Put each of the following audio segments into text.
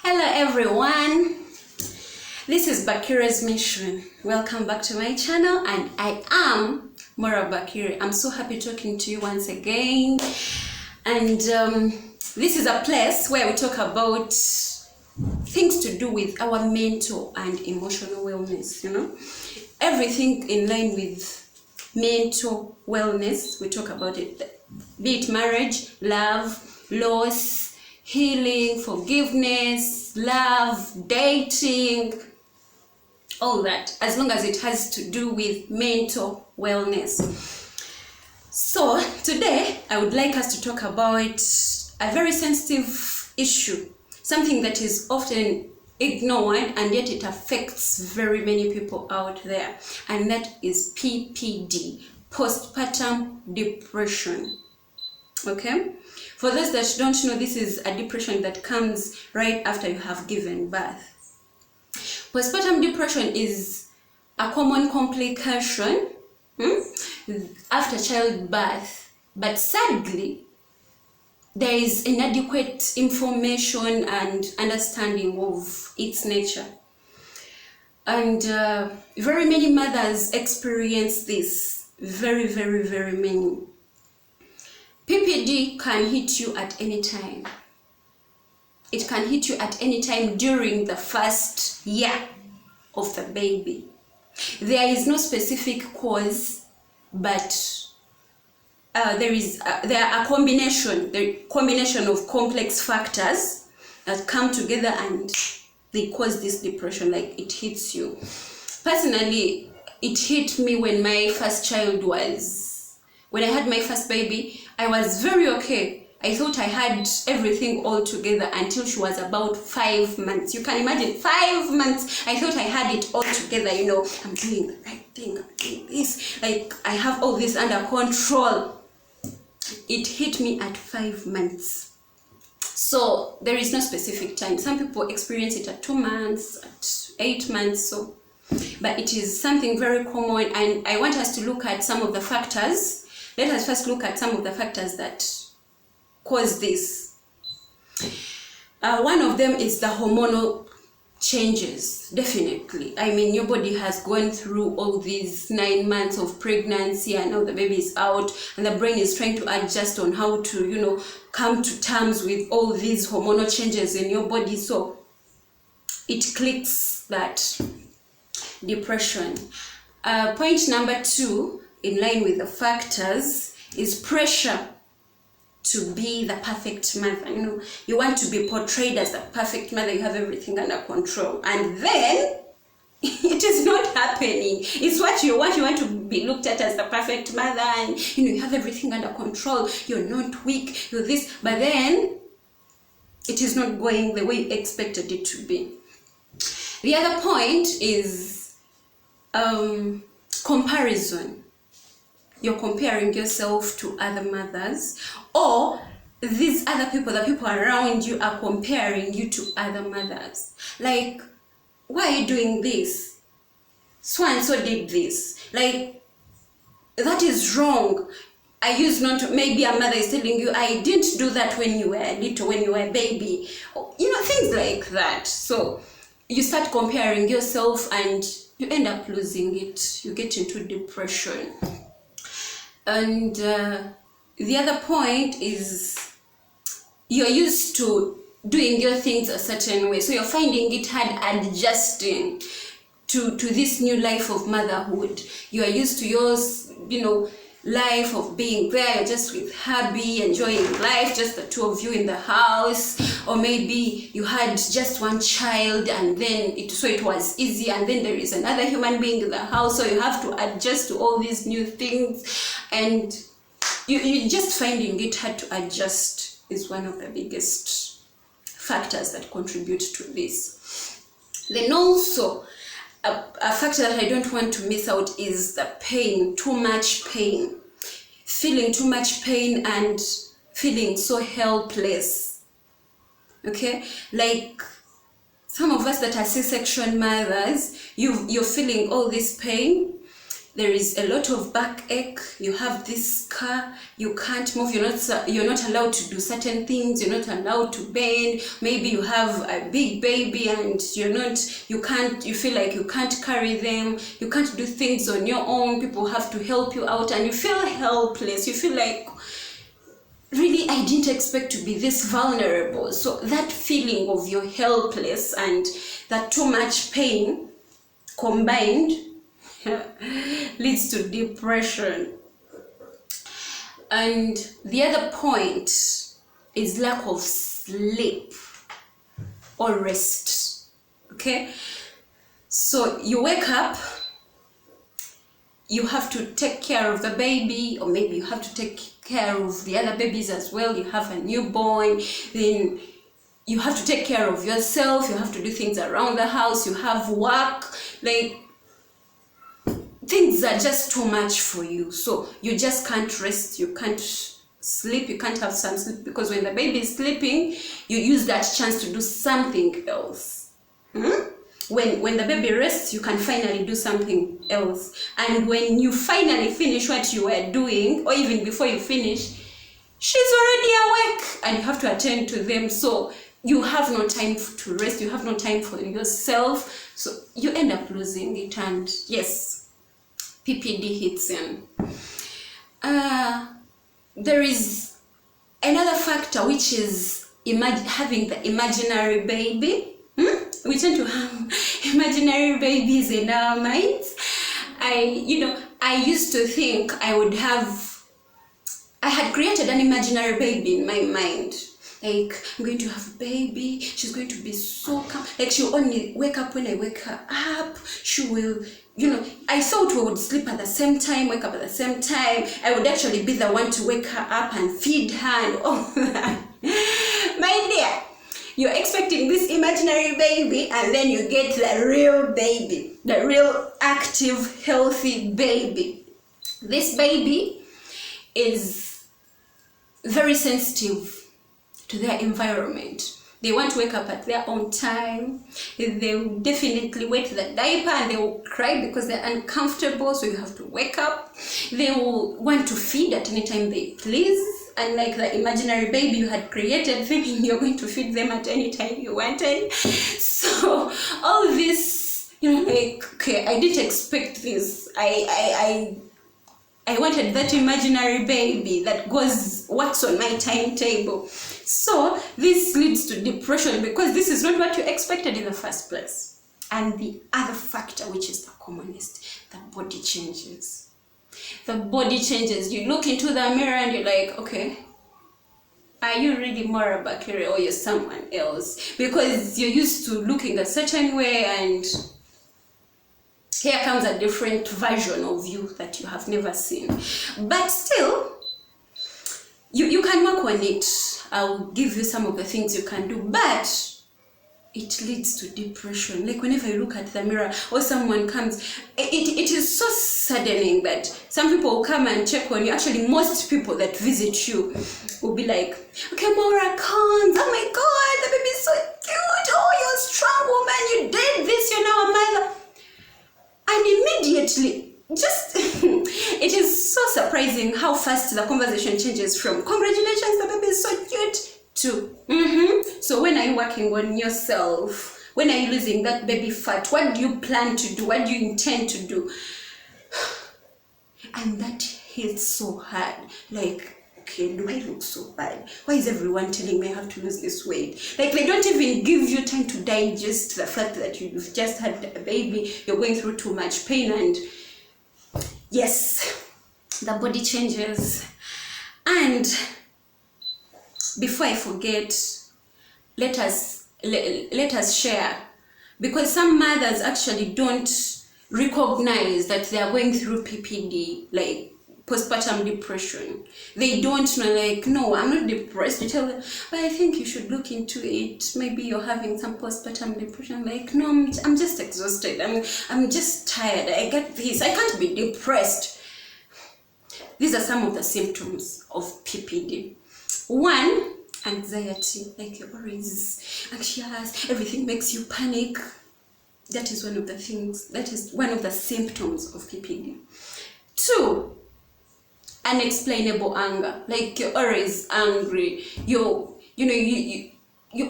Hello everyone, this is Bakiresmission. Welcome back to my channel, and I am Mora Bakire. I'm so happy talking to you once again, and this is a place where we talk about things to do with our mental and emotional wellness. Everything in line with mental wellness, we talk about it, be it marriage, love, loss, healing, forgiveness, love, dating, all that, as long as it has to do with mental wellness. So today I would like us to talk about a very sensitive issue, something that is often ignored and yet it affects very many people out there, and that is PPD, postpartum depression. Okay, for those that don't know, this is a depression that comes right after you have given birth. Postpartum depression is a common complication after childbirth, but sadly there is inadequate information and understanding of its nature, and very many mothers experience this, very many. PPD can hit you at any time. It can hit you at any time during the first year of the baby. There is no specific cause, but there are a combination of complex factors that come together and they cause this depression. Like, it hits you. Personally, it hit me when I had my first baby. I was very okay. I thought I had everything all together until she was about 5 months. You can imagine, 5 months. I thought I had it all together. I'm doing the right thing, I'm doing this. Like, I have all this under control. It hit me at 5 months. So there is no specific time. Some people experience it at 2 months, at 8 months. But it is something very common, and I want us to look at some of the factors. Let us first look at some of the factors that cause this. One of them is the hormonal changes, definitely. I mean, your body has gone through all these 9 months of pregnancy, and now the baby is out, and the brain is trying to adjust on how to, come to terms with all these hormonal changes in your body. So it clicks that depression. Point number 2, in line with the factors, is pressure to be the perfect mother. You want to be portrayed as the perfect mother. You have everything under control, and then it is not happening. It's what you want. You want to be looked at as the perfect mother, and you have everything under control. You're not weak, you're this, but then it is not going the way you expected it to be. The other point is comparison. You're comparing yourself to other mothers, or these other people, the people around you, are comparing you to other mothers. Like, why are you doing this? So and so did this. Like, that is wrong. I used not to. Maybe a mother is telling you, I didn't do that when you were little, when you were a baby. Things like that. So you start comparing yourself and you end up losing it. You get into depression. And the other point is you're used to doing your things a certain way, so you're finding it hard adjusting to this new life of motherhood. You are used to yours, life of being there. You're just with hubby, enjoying life, just the two of you in the house. Or maybe you had just one child, and then it was easy, and then there is another human being in the house, so you have to adjust to all these new things, and you're just finding it hard to adjust is one of the biggest factors that contribute to this. Then also, a factor that I don't want to miss out is the pain, too much pain. Feeling too much pain and feeling so helpless. Okay? Like, some of us that are C-section mothers, you're feeling all this pain. there is a lot of backache, you have this scar, you can't move, you're not allowed to do certain things, you're not allowed to bend, maybe you have a big baby and you feel like you can't carry them, you can't do things on your own, people have to help you out, and you feel helpless, you feel like, really, I didn't expect to be this vulnerable. So that feeling of you're helpless and that too much pain combined leads to depression. And the other point is lack of sleep or rest. Okay, so you wake up, you have to take care of the baby, or maybe you have to take care of the other babies as well. You have a newborn, then you have to take care of yourself, you have to do things around the house, you have work, like things are just too much for you. So you just can't rest, you can't sleep, you can't have some sleep, because when the baby is sleeping, you use that chance to do something else. When the baby rests, you can finally do something else. And when you finally finish what you were doing, or even before you finish, she's already awake and you have to attend to them. So you have no time to rest, you have no time for yourself. So you end up losing it, and yes, PPD hits in. There is another factor, which is having the imaginary baby. We tend to have imaginary babies in our minds. I used to think I had created an imaginary baby in my mind. Like, I'm going to have a baby, she's going to be so calm. Like, she'll only wake up when I wake her up. She will, I thought we would sleep at the same time, wake up at the same time. I would actually be the one to wake her up and feed her and all that. My dear, you're expecting this imaginary baby, and then you get the real baby, the real active, healthy baby. This baby is very sensitive to their environment. They want to wake up at their own time. They will definitely wet the diaper and they will cry because they're uncomfortable, so you have to wake up. They will want to feed at any time they please. And like the imaginary baby you had created, thinking you're going to feed them at any time you wanted. So all this, okay, I didn't expect this. I wanted that imaginary baby that works on my timetable. So this leads to depression, because this is not what you expected in the first place. And the other factor, which is the commonest, the body changes. The body changes. You look into the mirror and you're like, okay, are you really more a Bakire or you're someone else? Because you're used to looking a certain way, and here comes a different version of you that you have never seen. But still, you can work on it. I'll give you some of the things you can do, but it leads to depression. Like whenever you look at the mirror or someone comes, it is so saddening that some people will come and check on you. Actually, most people that visit you will be like, okay, Maura comes, oh my God, the baby is so cute, oh, you're a strong woman, you did this, you're now a mother. And immediately, it is so surprising how fast the conversation changes from congratulations, the baby is so cute, to so when are you working on yourself? When are you losing that baby fat? What do you plan to do? What do you intend to do? And that hits so hard. Like, okay, do I look so bad? Why is everyone telling me I have to lose this weight? Like, they don't even give you time to digest the fact that you've just had a baby, you're going through too much pain, and yes, the body changes. And before I forget, let us share, because some mothers actually don't recognize that they are going through PPD, like postpartum depression. They don't know, like, no, I'm not depressed. You tell them, but I think you should look into it. Maybe you're having some postpartum depression. Like, no, I'm just exhausted. I'm just tired. I get this. I can't be depressed. These are some of the symptoms of PPD. One, anxiety, like you're always anxious, everything makes you panic. That is one of the things, that is one of the symptoms of PPD. 2, unexplainable anger. Like you're always angry. You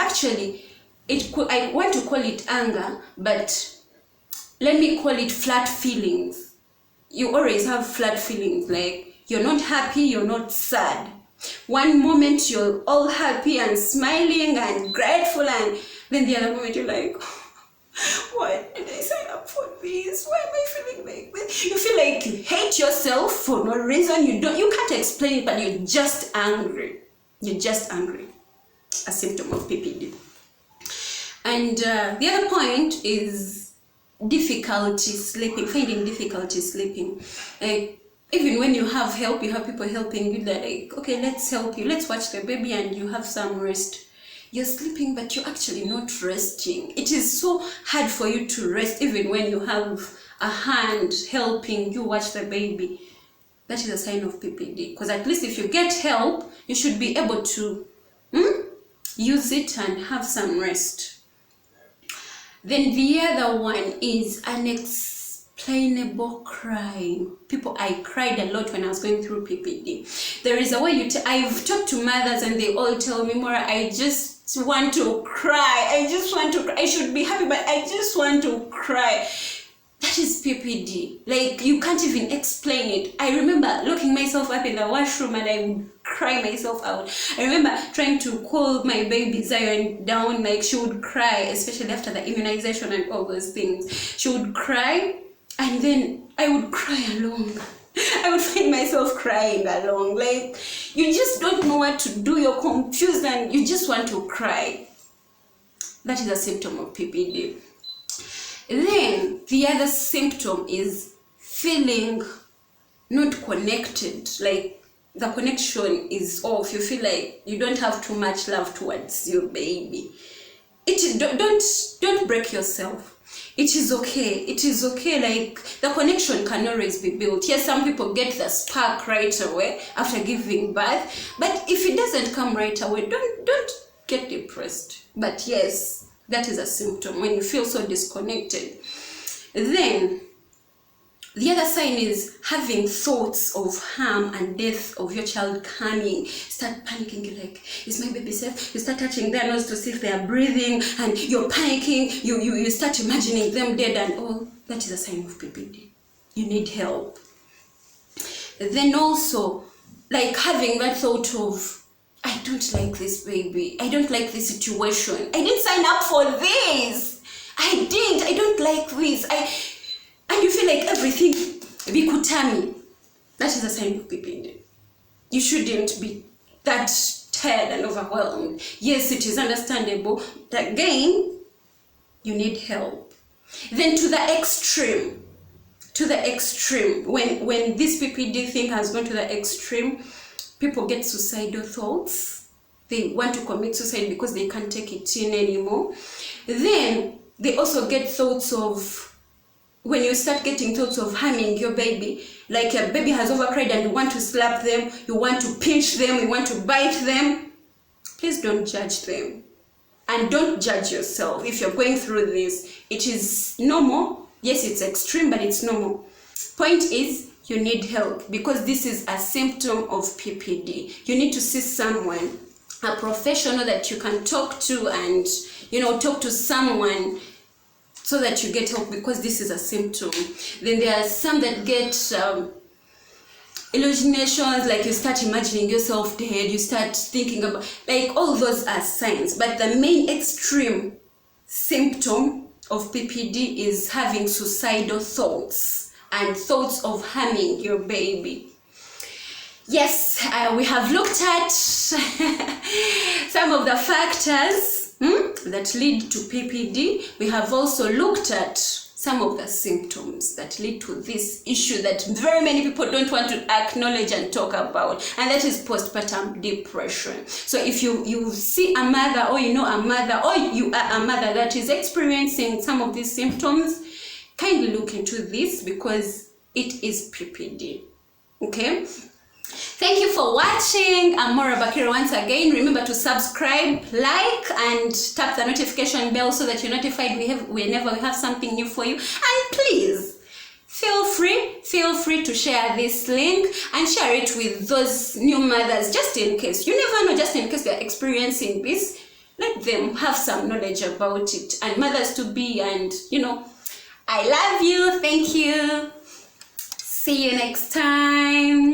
actually, I want to call it anger, but let me call it flat feelings. You always have flat feelings, like you're not happy, you're not sad. One moment you're all happy and smiling and grateful, and then the other moment you're like, why did I sign up for this? Why am I feeling like this? You feel like you hate yourself for no reason. You can't explain it, but you're just angry. You're just angry. A symptom of PPD. And the other point is difficulty sleeping, finding difficulty sleeping. Like, even when you have help, you have people helping you, they're like, okay, let's help you, let's watch the baby, and you have some rest. You're sleeping, but you're actually not resting. It is so hard for you to rest, even when you have a hand helping you watch the baby. That is a sign of PPD. Because at least if you get help, you should be able to use it and have some rest. Then the other one is unexplainable crying. I cried a lot when I was going through PPD. There is a way I've talked to mothers and they all tell me, Maura, I just want to cry. I should be happy, but I just want to cry. That is PPD. Like, you can't even explain it. I remember locking myself up in the washroom and I would cry myself out. I remember trying to call my baby Zion down, like she would cry, especially after the immunization and all those things. She would cry and then I would cry along. I would find myself crying along. Like, you just don't know what to do. You're confused and you just want to cry. That is a symptom of PPD. Then the other symptom is feeling not connected. Like, the connection is off. You feel like you don't have too much love towards your baby. Don't break yourself. It is okay. It is okay. Like, the connection can always be built. Yes, some people get the spark right away after giving birth, but if it doesn't come right away, don't get depressed. But yes, that is a symptom when you feel so disconnected. Then the other sign is having thoughts of harm and death of your child coming. Start panicking. You're like, is my baby safe? You start touching their nose to see if they are breathing, and you're panicking. You start imagining them dead, and all. That is a sign of PPD. You need help. Then also, like, having that thought of, I don't like this baby. I don't like this situation. I didn't sign up for this. I don't like this. And you feel like everything bikutami. That is a sign of PPD. You shouldn't be that tired and overwhelmed. Yes, it is understandable. But again, you need help. Then to the extreme. When this PPD thing has gone to the extreme, people get suicidal thoughts. They want to commit suicide because they can't take it in anymore. Then they also get thoughts of, when you start getting thoughts of harming your baby, like your baby has overcried and you want to slap them, you want to pinch them, you want to bite them, please don't judge them. And don't judge yourself if you're going through this. It is normal. Yes, it's extreme, but it's normal. Point is, you need help because this is a symptom of PPD. You need to see someone, a professional that you can talk to, and talk to someone so that you get help, because this is a symptom. Then there are some that get hallucinations, like you start imagining yourself dead, you start thinking about, like, all those are signs. But the main extreme symptom of PPD is having suicidal thoughts and thoughts of harming your baby. Yes, we have looked at some of the factors that lead to PPD. We have also looked at some of the symptoms that lead to this issue that very many people don't want to acknowledge and talk about, and that is postpartum depression. So if you see a mother, or you know a mother, or you are a mother that is experiencing some of these symptoms, kindly look into this because it is PPD. Okay? Thank you for watching. I'm Maura Bakire once again. Remember to subscribe, like, and tap the notification bell so that you're notified whenever we have something new for you. And please, feel free to share this link and share it with those new mothers, just in case. You never know, just in case they're experiencing this. Let them have some knowledge about it, and mothers to be, and I love you. Thank you. See you next time.